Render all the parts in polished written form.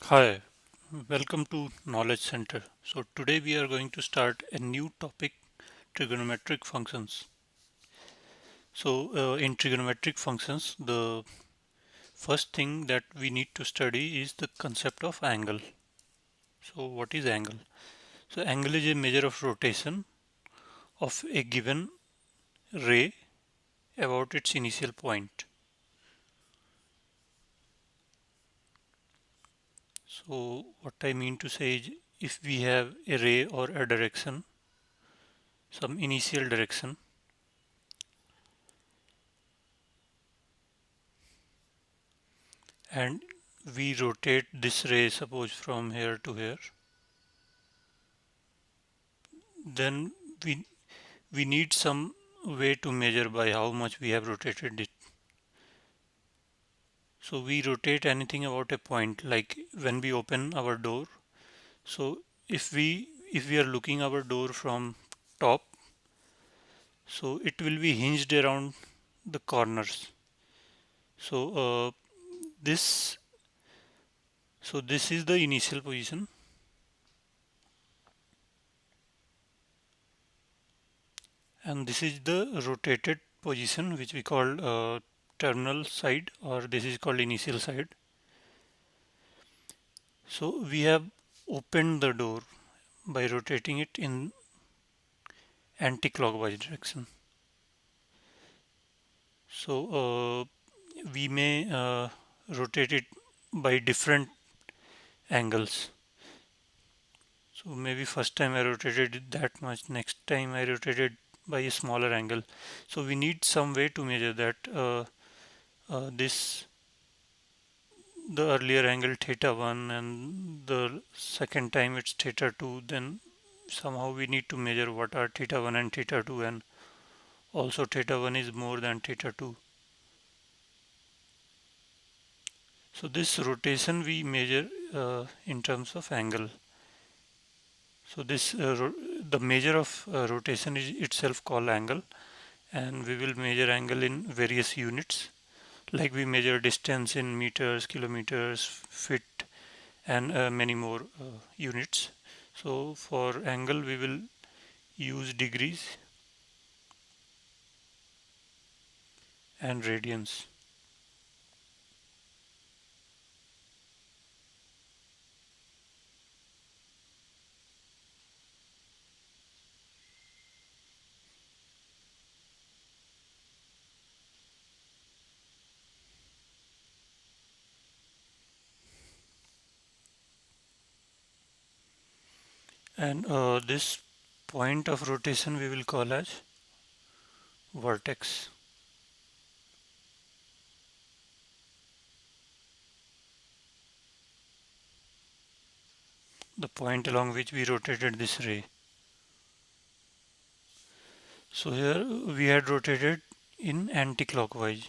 Hi, welcome to Knowledge Center. So today we are going to start a new topic, trigonometric functions. In trigonometric functions, the first thing that we need to study is the concept of angle. So what is angle? So angle is a measure of rotation of a given ray about its initial point. So what I mean to say is if we have a ray or a direction, some initial direction, and we rotate this ray suppose from here to here, then we we need some way to measure by how much we have rotated it. So we rotate anything about a point, like when we open our door. So if we are looking our door from top, so it will be hinged around the corners. So this this is the initial position, and this is the rotated position which we call terminal side, or this is called initial side. So we have opened the door by rotating it in anti-clockwise direction. So we may rotate it by different angles. So maybe first time I rotated it that much, next time I rotated by a smaller angle. So we need some way to measure that this the earlier angle theta 1 and the second time it's theta 2, then somehow we need to measure what are theta 1 and theta 2, and also theta 1 is more than theta 2. So this rotation we measure in terms of angle. So the measure of rotation is itself called angle, and we will measure angle in various units, like we measure distance in meters, kilometers, feet, and many more units. So for angle we will use degrees and radians. And this point of rotation we will call as vertex. The point along which we rotated this ray. So here we had rotated in anti-clockwise.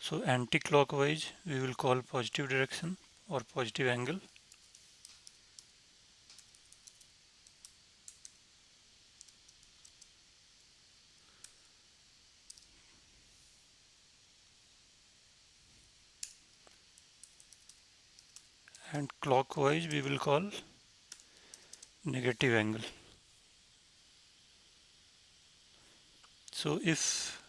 So anti-clockwise we will call positive direction or positive angle, and clockwise we will call negative angle. So if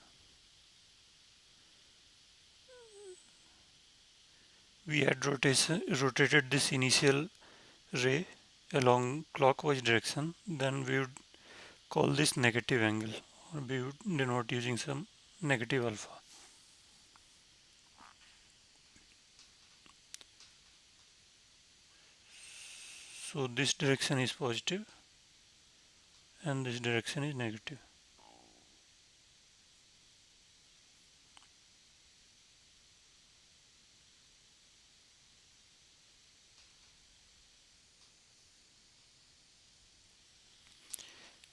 we had rotated this initial ray along clockwise direction, then we would call this negative angle, or we would denote using some negative alpha. So this direction is positive and this direction is negative.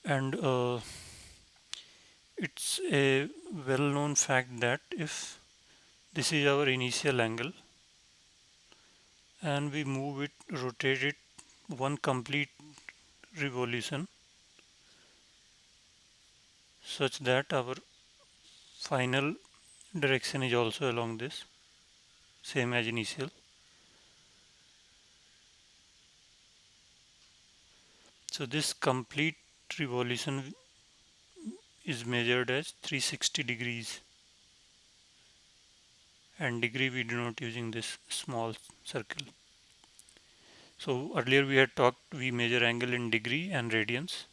And it's a well-known fact that if this is our initial angle and we move it, rotate it one complete revolution, such that our final direction is also along this, same as initial. So this complete revolution is measured as 360 degrees, and degree we denote using this small circle. So earlier we had talked, we measure angle in degree and radians.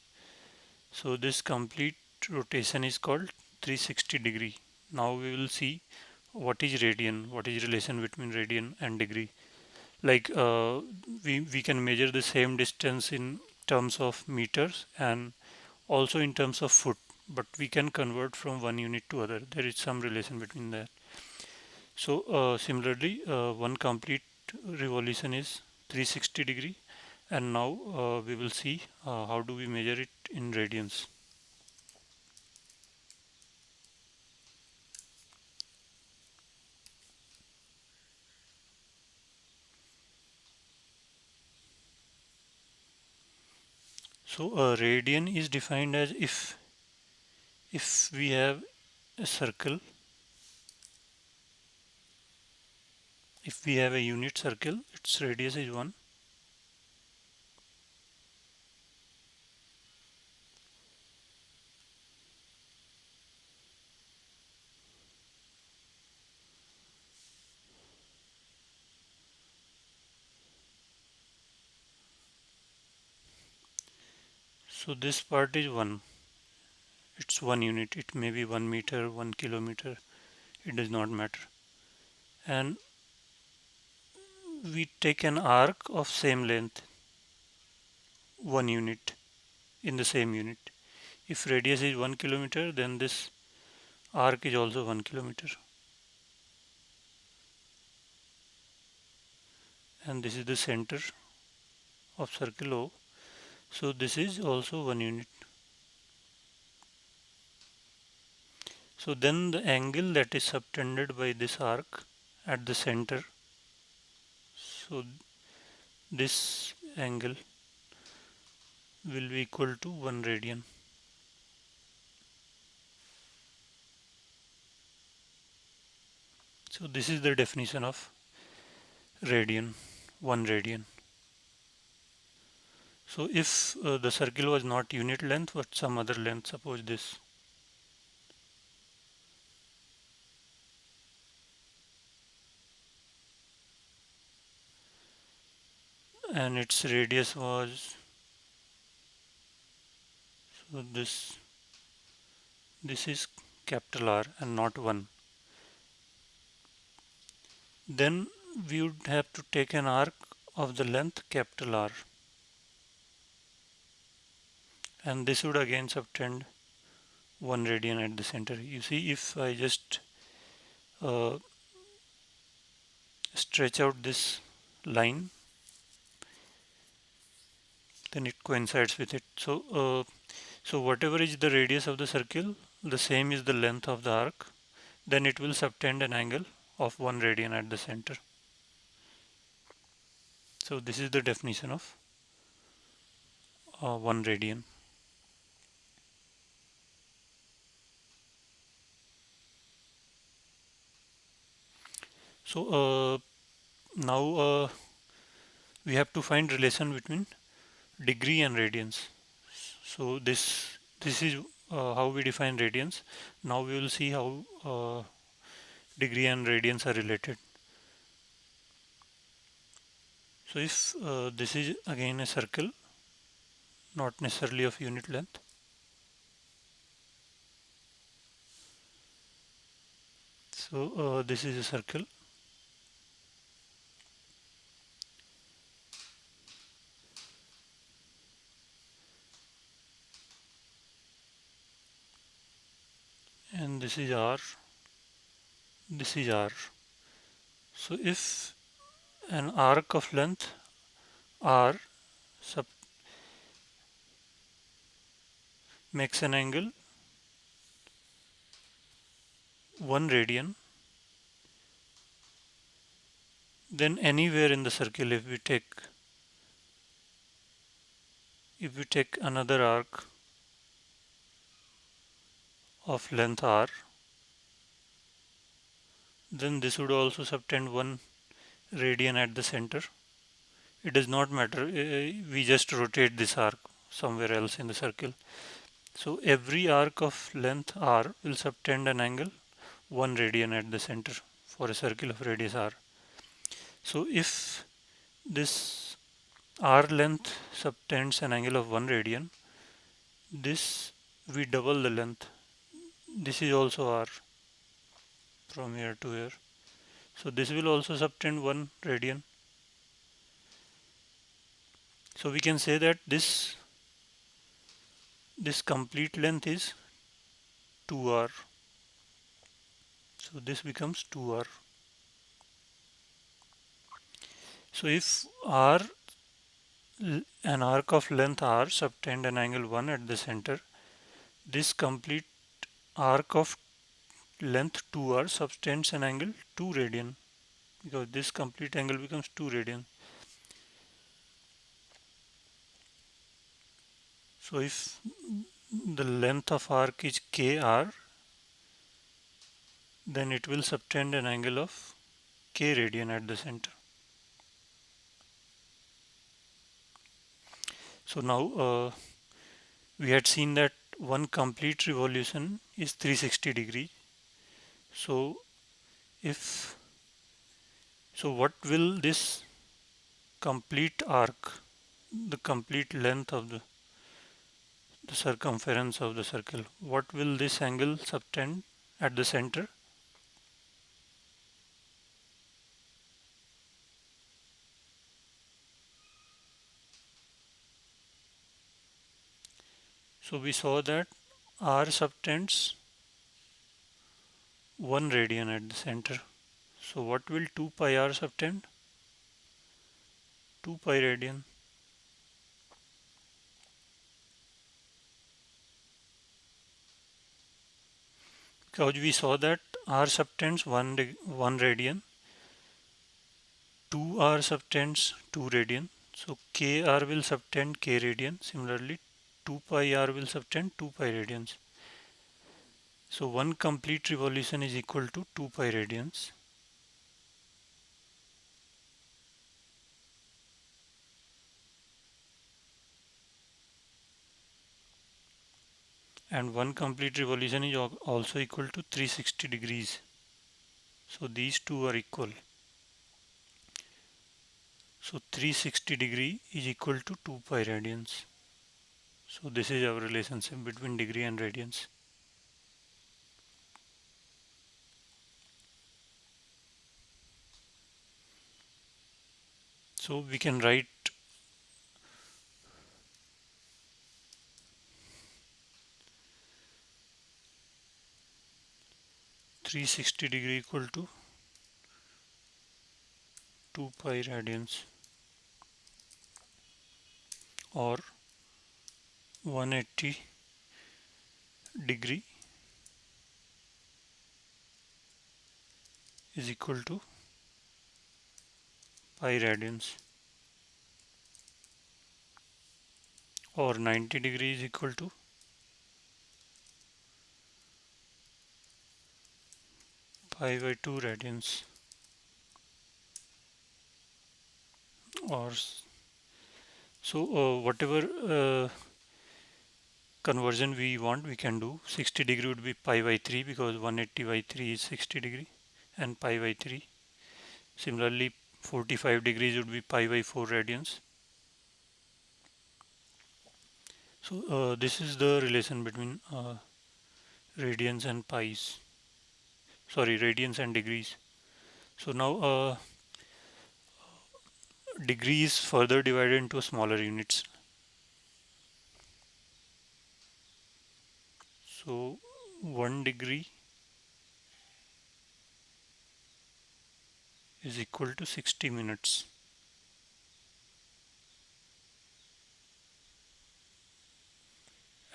So this complete rotation is called 360 degree. Now we will see what is radian, what is relation between radian and degree. Like we can measure the same distance in terms of meters and also in terms of foot, but we can convert from one unit to other. There is some relation between that. So similarly, one complete revolution is 360 degree, and now we will see how do we measure it in radians. So a radian is defined as if we have a circle, if we have a unit circle, its radius is 1. So this part is 1. It's 1 unit. It may be 1 meter, 1 kilometer. It does not matter. And we take an arc of same length, 1 unit in the same unit. If radius is 1 kilometer, then this arc is also 1 kilometer. And this is the center of circle O. So this is also 1 unit. So then the angle that is subtended by this arc at the center, so this angle will be equal to 1 radian. So this is the definition of radian, 1 radian. So if the circle was not unit length but some other length, suppose this, and its radius was, so this is capital R and not 1, then we would have to take an arc of the length capital R, and this would again subtend 1 radian at the center. You see, if I just uh, stretch out this line, then it coincides with it. So whatever is the radius of the circle, the same is the length of the arc, then it will subtend an angle of 1 radian at the center. So this is the definition of 1 radian. So now we have to find relation between degree and radians. So this is how we define radians. Now we will see how degree and radians are related. So if this is again a circle, not necessarily of unit length. So this is a circle, and this is R, this is R. So if an arc of length R sub makes an angle 1 radian, then anywhere in the circle, if we take another arc of length R, then this would also subtend 1 radian at the center. It does not matter, we just rotate this arc somewhere else in the circle. So every arc of length r will subtend an angle 1 radian at the center for a circle of radius r. So if this r length subtends an angle of 1 radian, this we double the length. This is also r from here to here. So this will also subtend 1 radian. So we can say that this complete length is 2r. So this becomes 2r. So if r, an arc of length r subtend an angle 1 at the center, this complete arc of length 2r subtends an angle 2 radian, because this complete angle becomes 2 radian. So if the length of arc is kr, then it will subtend an angle of k radian at the center. So now we had seen that one complete revolution is 360 degree. So if what will this complete arc, the complete length of the circumference of the circle, what will this angle subtend at the center? So we saw that r subtends 1 radian at the center. So what will 2 pi r subtend? 2 pi radian. Because we saw that r subtends 1 radian, 2r subtends 2 radian. So kr will subtend k radian. Similarly, 2 pi r will subtend 2 pi radians. So one complete revolution is equal to 2 pi radians. And one complete revolution is also equal to 360 degrees. So these two are equal. So 360 degree is equal to 2 pi radians. So this is our relationship between degree and radians. So we can write 360 degree equal to 2 pi radians, or 180 degree is equal to pi radians, or 90 degree is equal to pi by 2 radians, or so whatever conversion we want, we can do. 60 degree would be pi by 3, because 180 by 3 is 60 degree, and pi by 3. Similarly, 45 degrees would be pi by 4 radians. So this is the relation between radians and pi's. Sorry, radians and degrees. So now degree is further divided into smaller units. So 1 degree is equal to 60 minutes.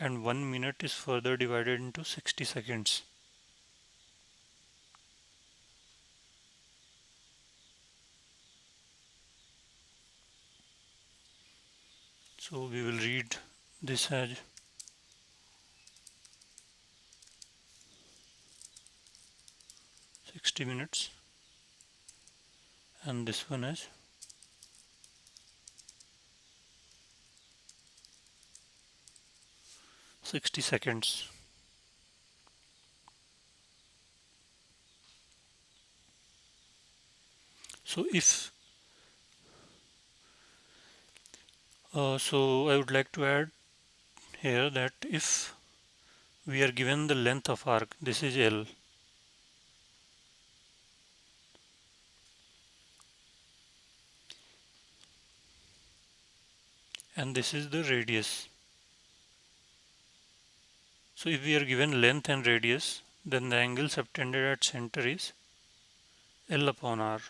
And 1 minute is further divided into 60 seconds. So we will read this as 60 minutes, and this one as 60 seconds. So I would like to add here that if we are given the length of arc, this is L, and this is the radius. So if we are given length and radius, then the angle subtended at center is L upon R.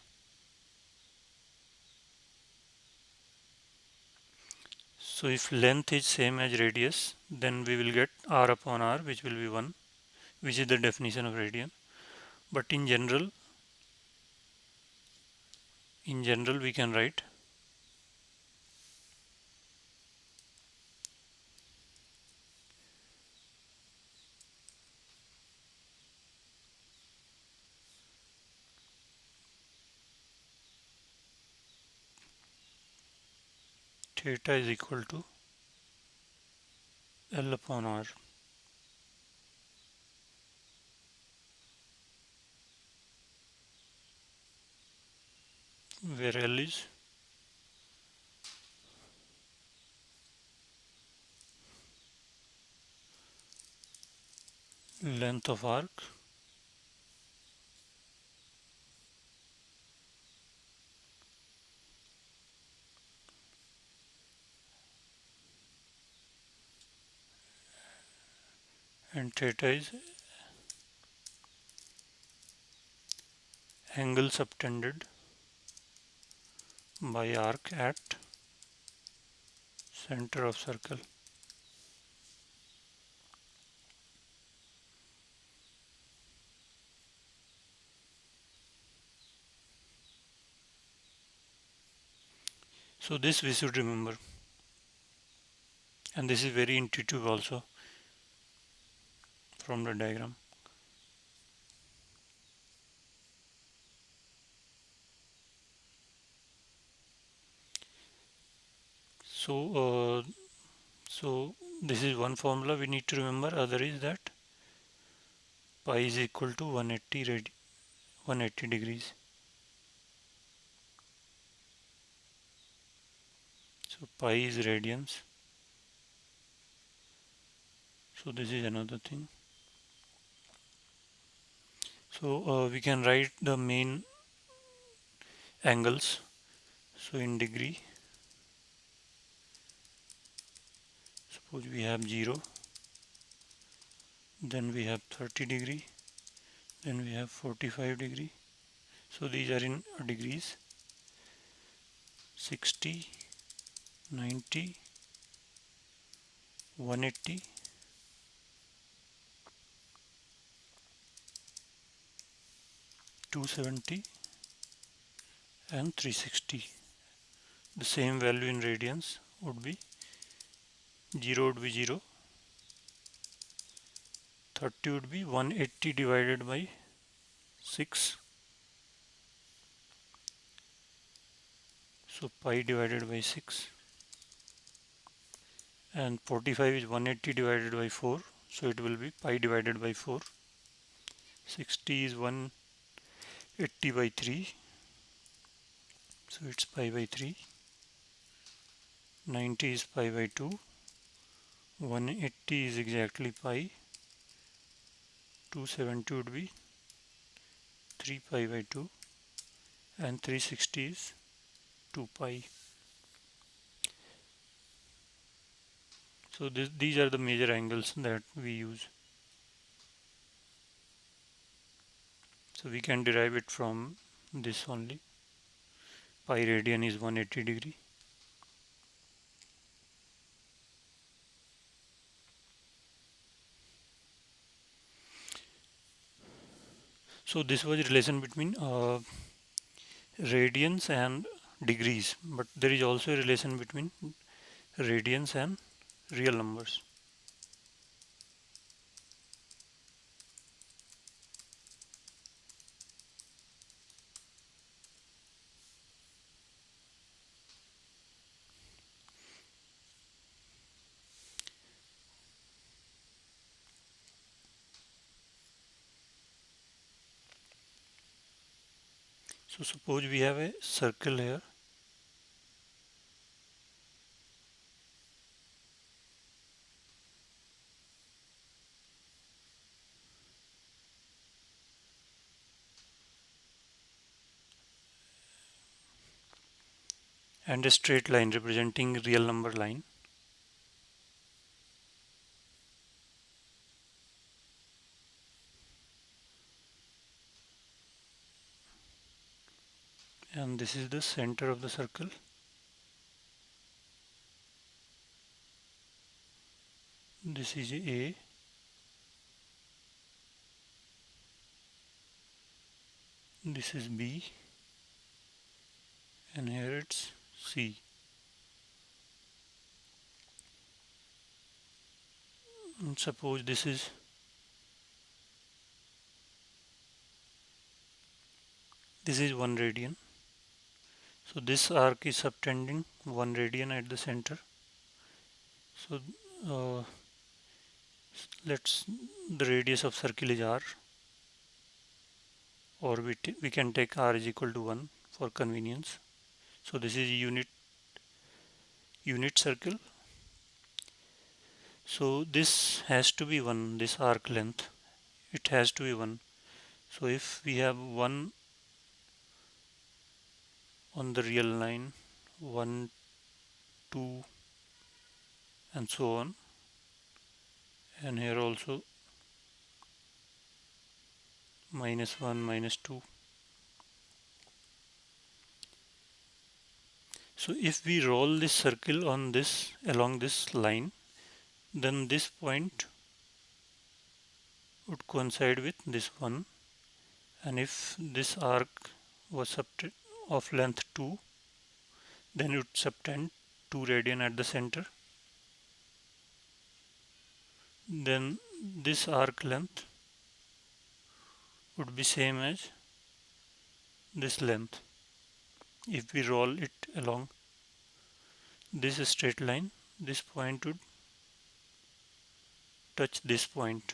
So if length is same as radius, then we will get R upon R, which will be 1, which is the definition of radian. But in general we can write theta is equal to L upon R, where L is length of arc and theta is angle subtended by arc at center of circle. So this we should remember, and this is very intuitive also from the diagram. So so this is one formula we need to remember. Other is that pi is equal to 180 degrees. So pi is radians. So this is another thing. So we can write the main angles. So in degree, suppose we have 0, then we have 30 degree, then we have 45 degree. So these are in degrees: 60, 90, 180, 270 and 360. The same value in radians would be 0 would be 0, 30 would be 180 divided by 6, so pi divided by 6, and 45 is 180 divided by 4, so it will be pi divided by 4. 60 is 180 by 3, so it's pi by 3. 90 is pi by 2. 180 is exactly pi. 270 would be 3 pi by 2, and 360 is 2 pi. So these are the major angles that we use. So we can derive it from this only. Pi radian is 180 degree. So this was a relation between radians and degrees, but there is also a relation between radians and real numbers. So suppose we have a circle here, and a straight line representing real number line. And this is the center of the circle. This is A, this is B, and here it's C. And suppose this is one radian. So this arc is subtending 1 radian at the center. So uh, let's the radius of circle is r, or we can take r is equal to 1 for convenience. So this is unit circle. So this has to be 1, this arc length, it has to be 1. So if we have 1 on the real line, 1, 2, and so on, and here also -1, -2. So if we roll this circle on this along this line, then this point would coincide with this one, and if this arc was of length 2, then it would subtend 2 radian at the center. Then this arc length would be same as this length. If we roll it along this straight line, this point would touch this point.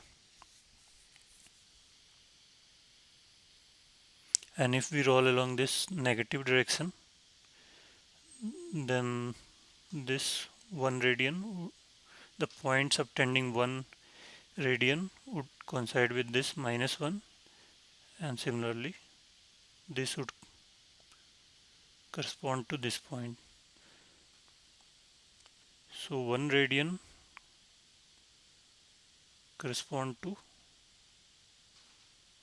And if we roll along this negative direction, then this 1 radian, the point subtending 1 radian would coincide with this -1, and similarly this would correspond to this point. So 1 radian correspond to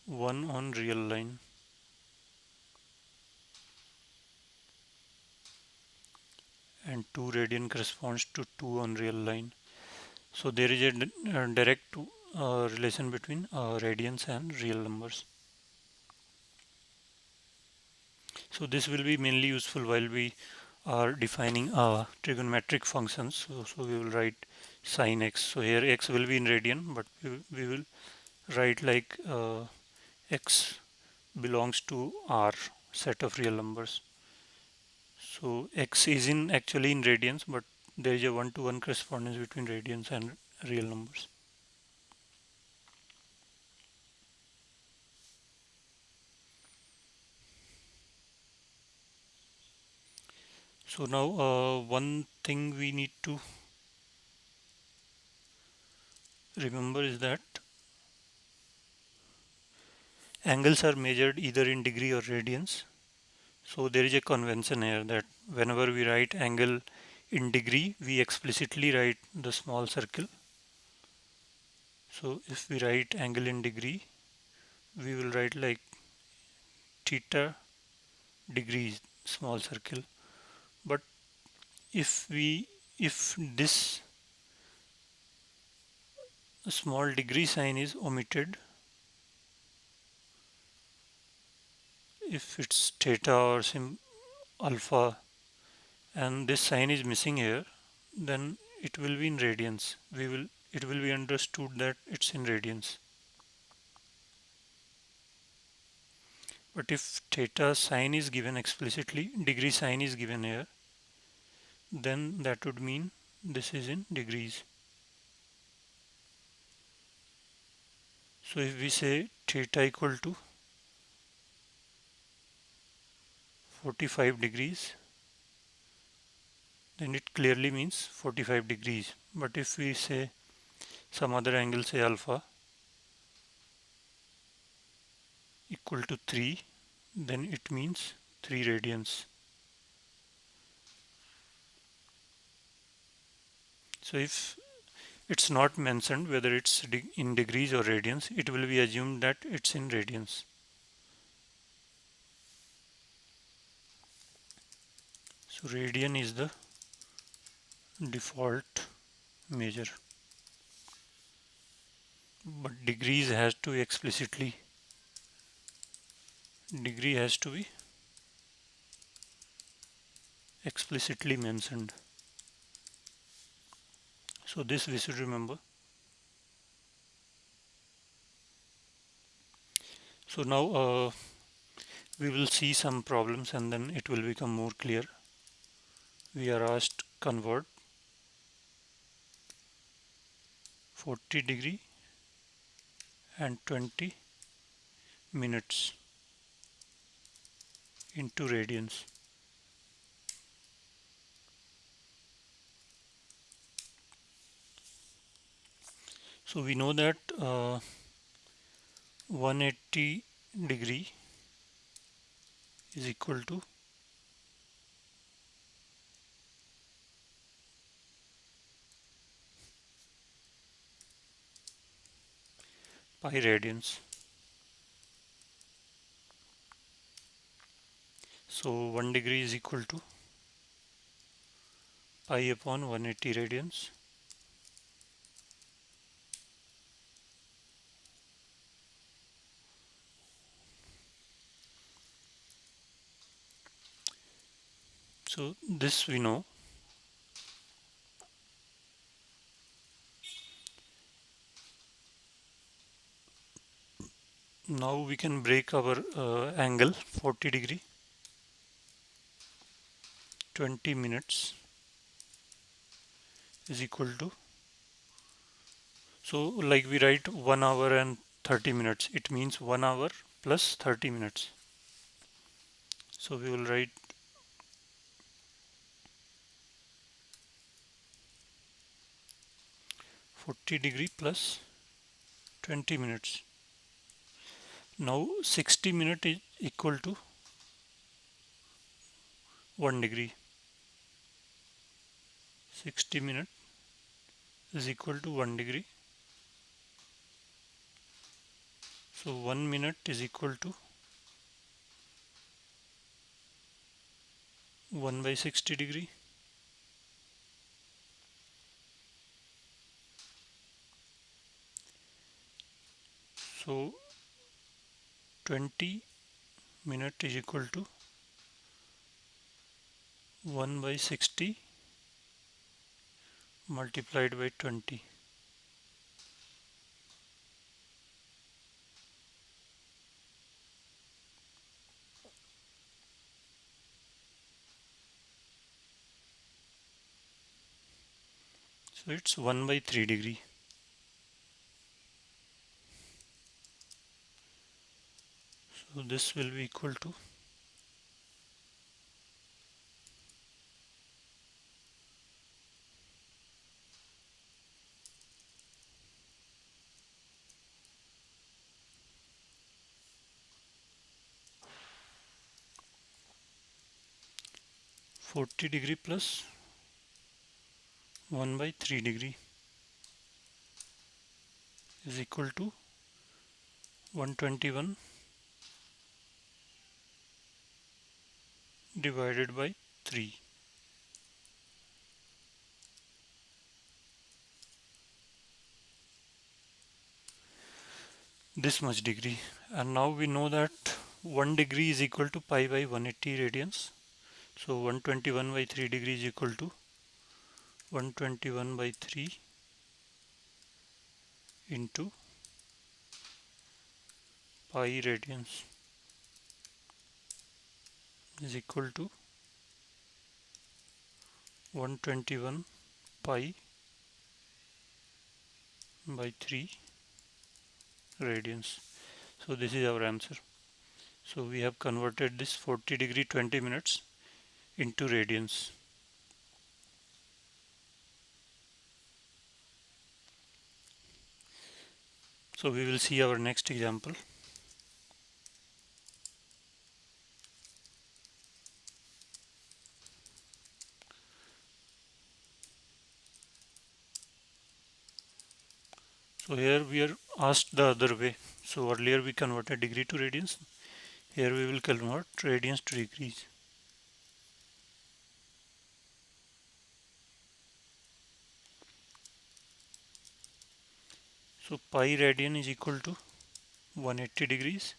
1 on real line, and 2 radian corresponds to 2 on real line. So there is a direct relation between radians and real numbers. So this will be mainly useful while we are defining trigonometric functions. So we will write sine x. So here x will be in radian, but we will write like x belongs to R set of real numbers. So x is in actually in radians, but there is a one-to-one correspondence between radians and real numbers. So now one thing we need to remember is that angles are measured either in degree or radians. So there is a convention here that whenever we write angle in degree, we explicitly write the small circle. So if we write angle in degree, we will write like theta degrees, small circle. But if this small degree sign is omitted, if it's theta or alpha, and this sign is missing here, then it will be in radians. It will be understood that it's in radians. But if theta sign is given explicitly, degree sign is given here, then that would mean this is in degrees. So if we say theta equal to 45 degrees, then it clearly means 45 degrees. But if we say some other angle, say alpha equal to 3, then it means 3 radians. So if it's not mentioned whether it's in degrees or radians, it will be assumed that it's in radians. So radian is the default measure, but degrees has to explicitly, degree has to be explicitly mentioned. So this we should remember. So now we will see some problems and then it will become more clear. We are asked convert 40 degree and 20 minutes into radians. So we know that 180 degree is equal to pi radians. So 1 degree is equal to pi upon 180 radians. So this we know. Now we can break our angle 40 degree, 20 minutes is equal to, so like we write 1 hour and 30 minutes, it means 1 hour plus 30 minutes. So we will write 40 degree plus 20 minutes. Now 60 minute is equal to 1 degree. 60 minute is equal to 1 degree. So 1 minute is equal to 1 by 60 degree. So 20 minute is equal to 1 by 60 multiplied by 20. So it's 1 by 3 degree. So this will be equal to 40 degree plus 1 by 3 degree is equal to 121 divided by 3. This much degree. And now we know that 1 degree is equal to pi by 180 radians. So 121 by 3 degree is equal to 121 by 3 into pi radians is equal to 121 pi by 3 radians. So this is our answer. So we have converted this 40 degree 20 minutes into radians. So we will see our next example. So here we are asked the other way. So earlier we converted degree to radians. Here we will convert radians to degrees. So pi radian is equal to 180 degrees.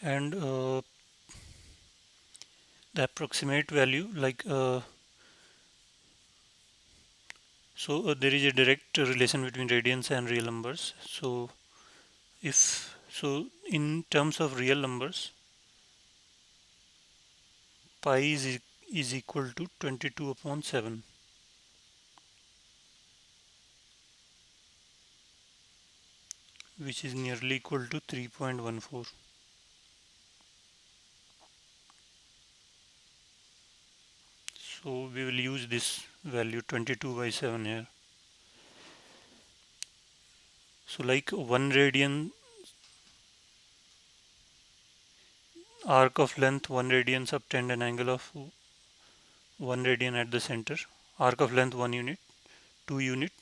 And the approximate value there is a direct relation between radians and real numbers. So in terms of real numbers, pi is equal to 22 upon 7, which is nearly equal to 3.14. So we will use this value 22 by 7 here. So like 1 radian arc of length 1 radian subtend an angle of 1 radian at the center. Arc of length 1 unit, 2 unit,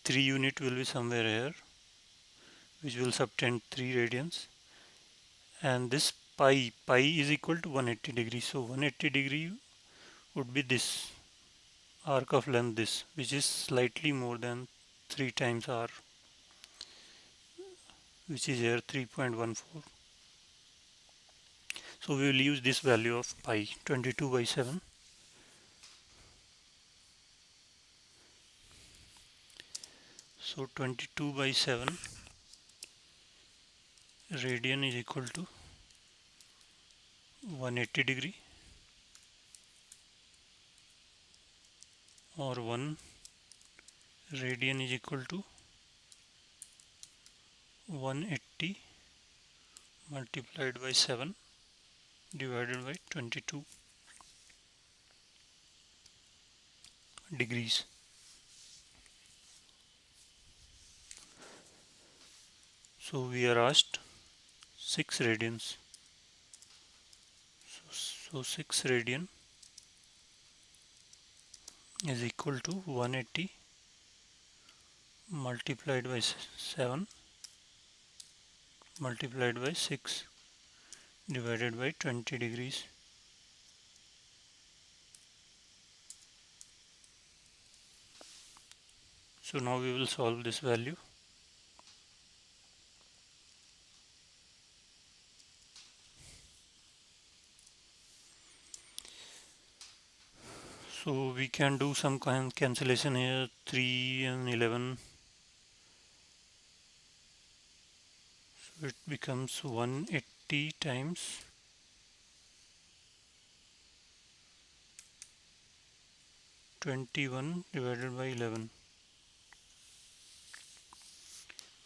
3 unit will be somewhere here, which will subtend 3 radians. And this pi is equal to 180 degrees. So 180 degree would be this arc of length, this, which is slightly more than 3 times r, which is here 3.14. So we will use this value of pi 22 by 7. So 22 by 7 radian is equal to 180 degree, or 1 radian is equal to 180 multiplied by 7 divided by 22 degrees. So we are asked 6 radians. So 6 radian is equal to 180 multiplied by 7 multiplied by 6 divided by 20 degrees. So now we will solve this value. So we can do some kind of cancellation here, 3 and 11. So it becomes 180 times 21 divided by 11.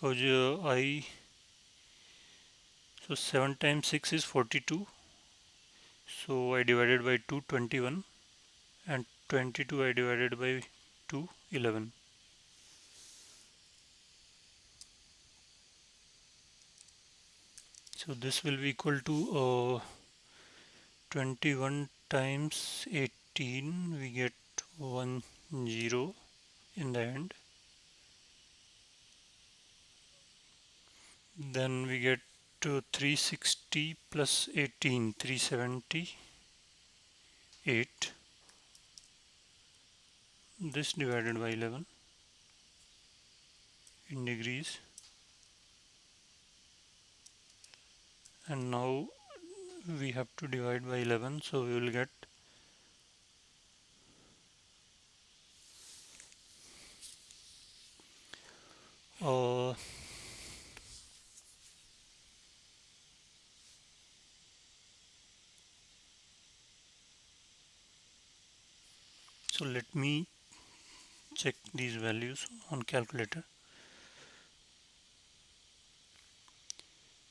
Because so 7 times 6 is 42. So I divided by 2, 21, and 22 I divided by 2, 11. So this will be equal to 21 times 18, we get 1 0 in the end. Then we get 360 plus 18, 378. This divided by 11 in degrees. And now we have to divide by 11, so we will get uh, So let me check these values on calculator.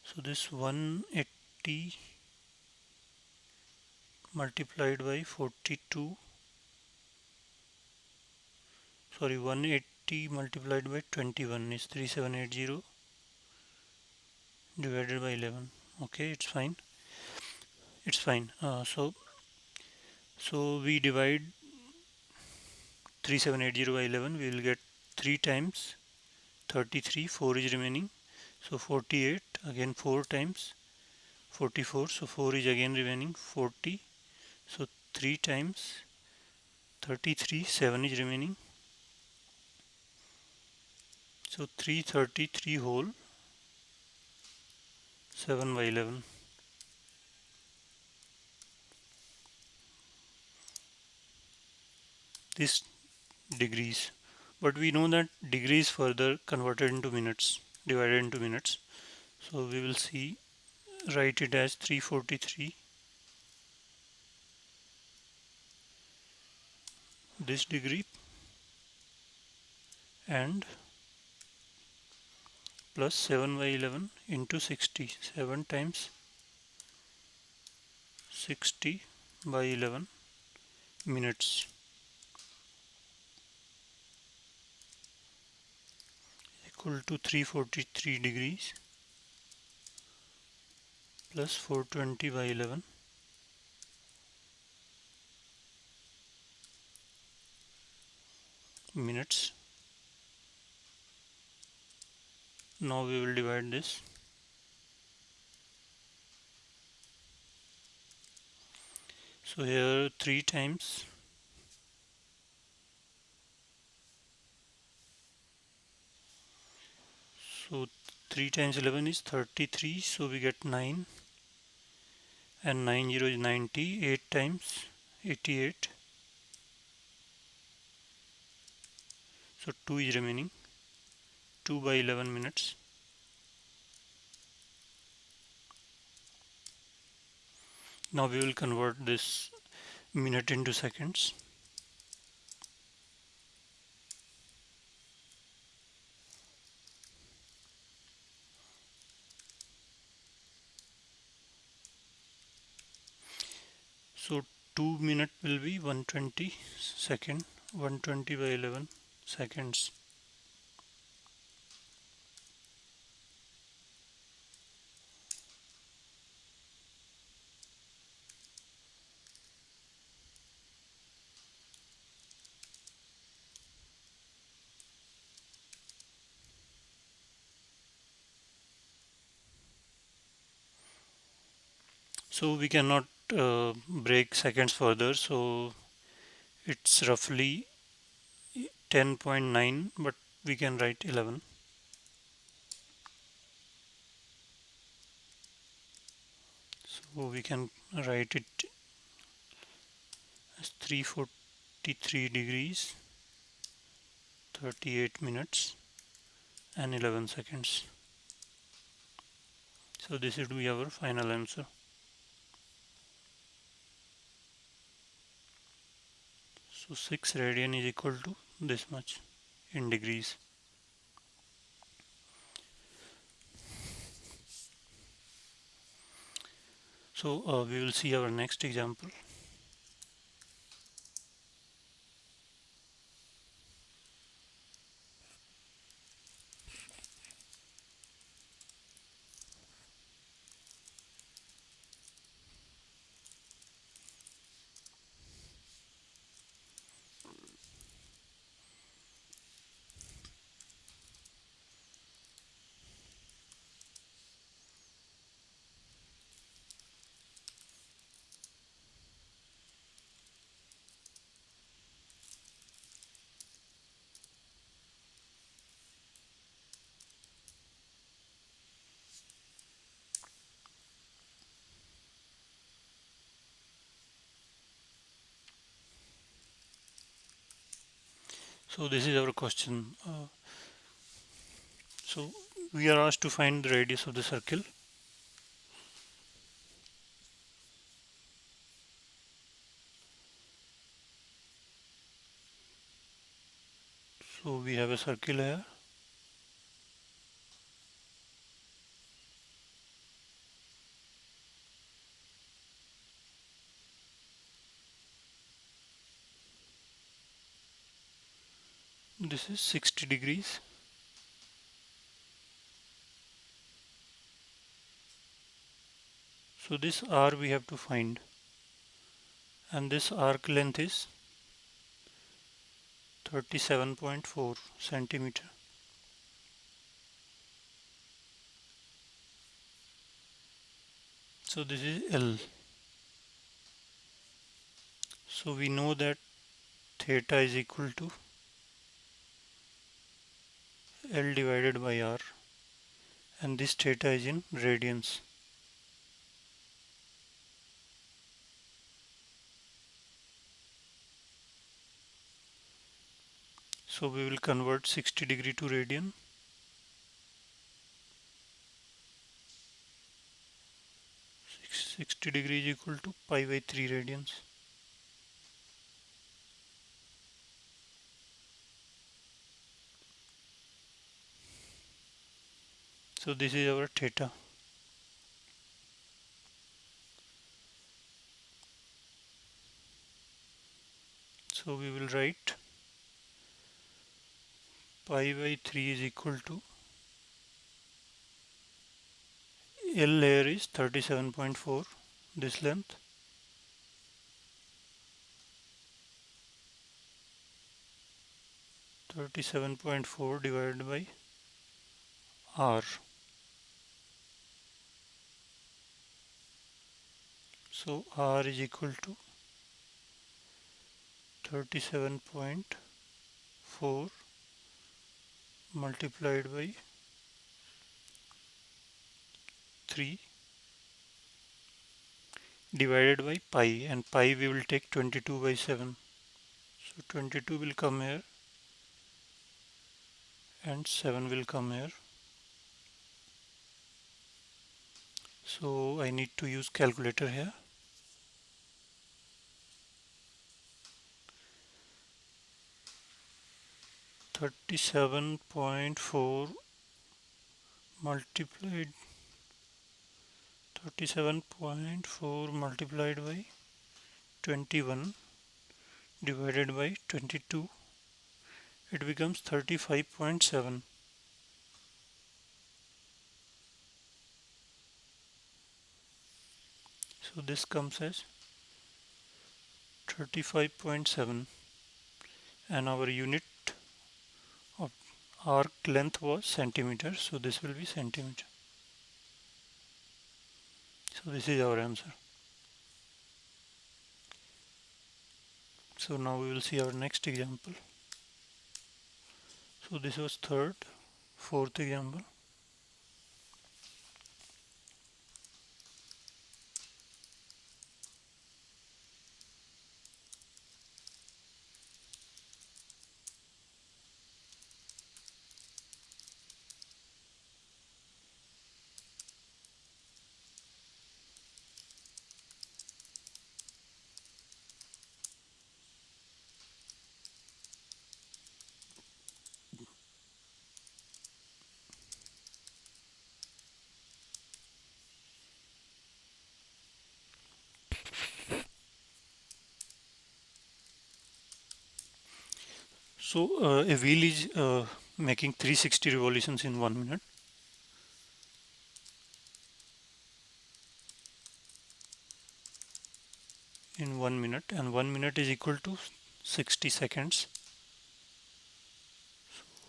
So this 180 multiplied by 42, sorry, 180 multiplied by 21 is 3780 divided by 11. Okay, it's fine. It's fine. So we divide 3780 by 11. We will get 3 times 33. 4 is remaining. So 48. Again 4 times 44. So 4 is again remaining. 40. So 3 times 33. 7 is remaining. So 333 whole 7 by 11. This degrees, but we know that degrees further converted into minutes, divided into minutes. So we will see, write it as 343 this degree and plus 7 by 11 into 60. 7 times 60 by 11 minutes equal to 343 degrees plus 420 by 11 minutes. Now we will divide this. So here 3 times, so 3 times 11 is 33, so we get 9, and 9 0 is 90. 8 times 88, so 2 is remaining. 2 by 11 minutes. Now we will convert this minute into seconds. So 2 minute will be 120 second. 120 by 11 seconds. So we cannot break seconds further, so it's roughly 10.9, but we can write 11. So we can write it as 343 degrees, 38 minutes and 11 seconds. So this would be our final answer. So 6 radian is equal to this much in degrees. So we will see our next example. So this is our question. So we are asked to find the radius of the circle. So we have a circle here. This is 60 degrees. So this R we have to find, and this arc length is 37.4 centimeter. So this is L. So we know that theta is equal to L divided by R, and this theta is in radians. So we will convert 60 degree to radian. 60 degree is equal to pi by 3 radians. So this is our theta. So we will write pi by 3 is equal to L here is 37.4, this length, 37.4 divided by R. So R is equal to 37.4 multiplied by 3 divided by pi, and pi we will take 22 by 7. So 22 will come here and 7 will come here. So I need to use calculator here. 37.4 multiplied 37.4 multiplied by 21 divided by 22, it becomes 35.7. So this comes as 35.7, and our unit of arc length was centimeter, so this will be centimeter. So this is our answer. So now we will see our next example. So this was fourth example. So a wheel is making 360 revolutions in 1 minute. In 1 minute, and 1 minute is equal to 60 seconds.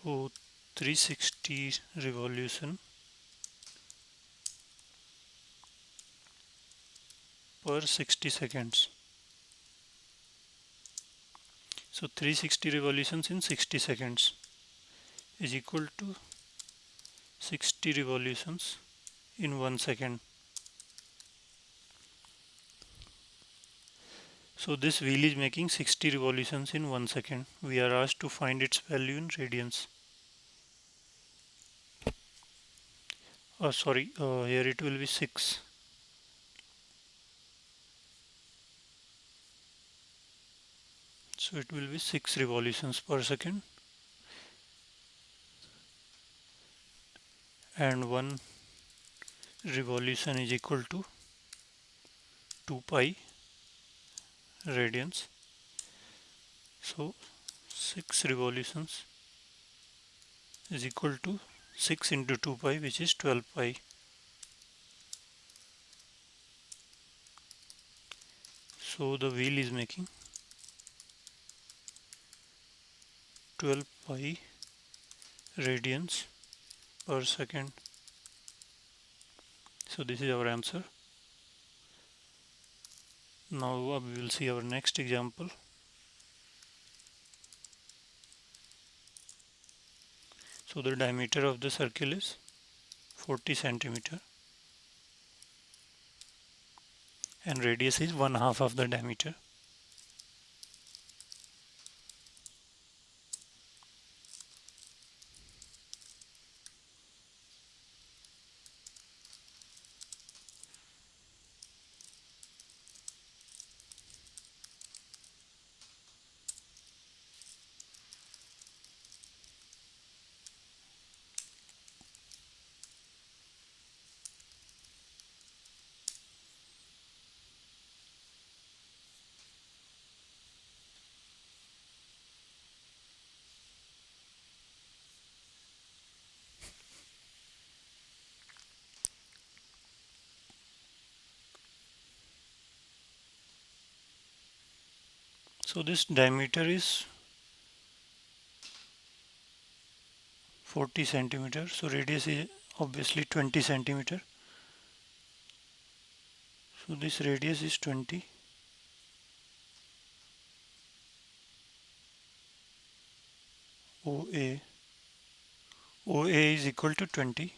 So 360 revolution per 60 seconds. So 360 revolutions in 60 seconds is equal to 60 revolutions in 1 second. So this wheel is making 60 revolutions in 1 second. We are asked to find its value in radians. Here it will be 6. So it will be 6 revolutions per second. and one revolution is equal to 2 pi radians. So 6 revolutions is equal to 6 into 2 pi, which is 12 pi. So the wheel is making 12 pi radians per second. So this is our answer. Now we will see our next example. So the diameter of the circle is 40 centimeter and radius is 1/2 of the diameter. So this diameter is 40 centimeter. So radius is obviously 20 centimeter. So this radius is 20. OA. OA is equal to 20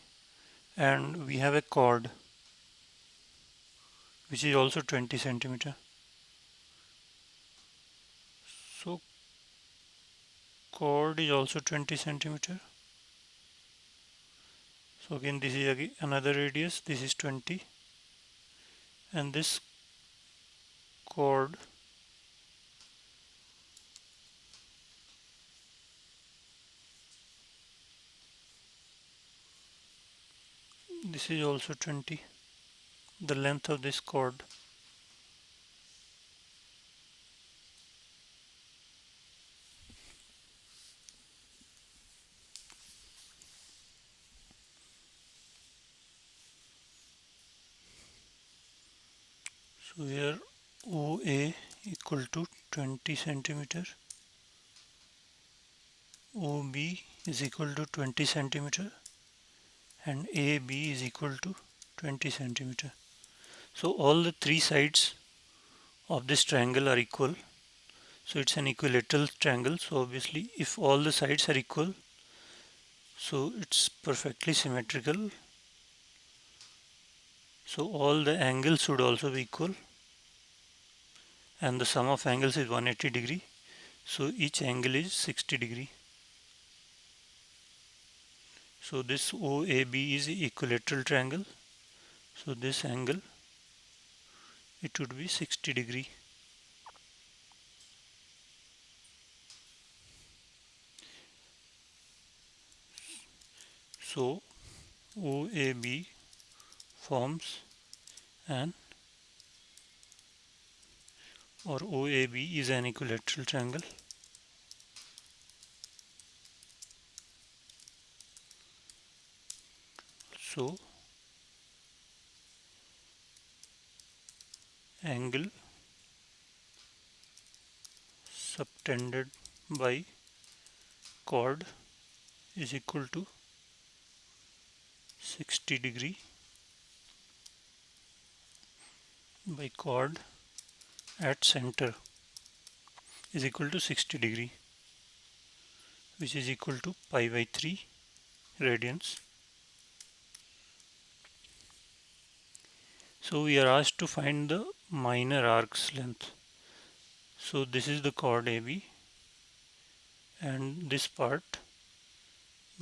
and we have a chord which is also 20 centimeter. So chord is also 20 centimeter. So again this is again another radius, this is 20 and this chord this is also 20, the length of this chord. So here OA equal to 20 centimeter, OB is equal to 20 centimeter and AB is equal to 20 centimeter. So all the three sides of this triangle are equal. So it's an equilateral triangle. So obviously if all the sides are equal, so it's perfectly symmetrical. So all the angles should also be equal and the sum of angles is 180 degree. So each angle is 60 degree. So this OAB is equilateral triangle. So this angle, it would be 60 degree. So OAB forms an or OAB is an equilateral triangle. So angle subtended by chord is equal to 60 degree by chord at center is equal to 60 degree, which is equal to pi by 3 radians. So we are asked to find the minor arc's length. So this is the chord AB and this part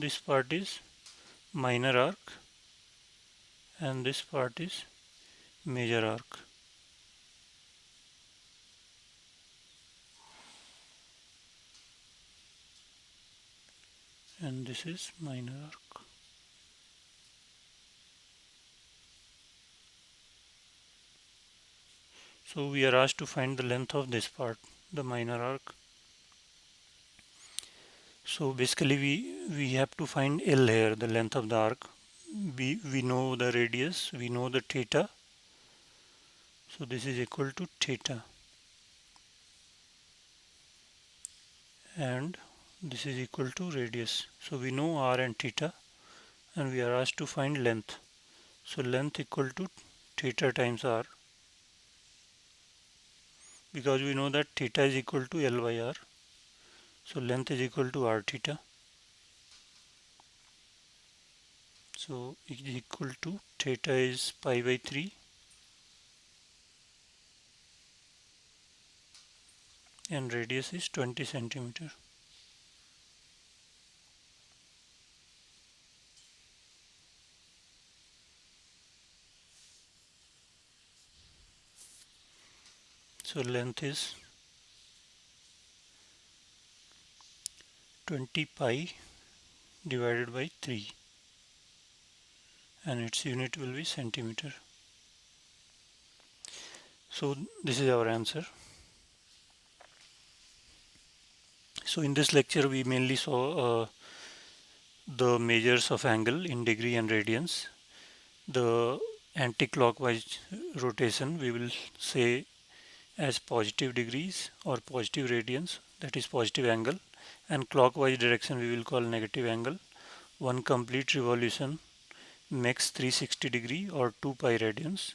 is minor arc and this part is major arc. And this is minor arc. So we are asked to find the length of this part, the minor arc. So basically we have to find L here, the length of the arc. We know the radius, we know the theta. So this is equal to theta, and this is equal to radius. So we know r and theta, and we are asked to find length. So length equal to theta times r, because we know that theta is equal to L by r. So length is equal to r theta. So it is equal to theta is pi by 3 and radius is 20 centimeter. So length is 20 pi divided by 3, and its unit will be centimeter. So this is our answer. So in this lecture we mainly saw the measures of angle in degree and radians. The anti-clockwise rotation we will say as positive degrees or positive radians, that is positive angle, and clockwise direction we will call negative angle. One complete revolution makes 360 degree or 2 pi radians,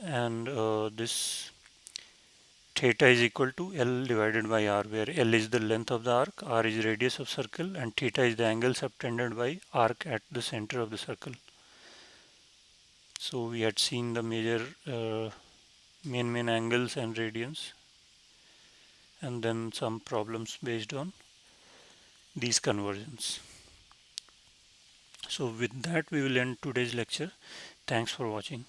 and this theta is equal to L divided by r, where L is the length of the arc, r is radius of circle, and theta is the angle subtended by arc at the center of the circle. So we had seen the major main angles and radians, and then some problems based on these conversions. So with that we will end today's lecture. Thanks for watching.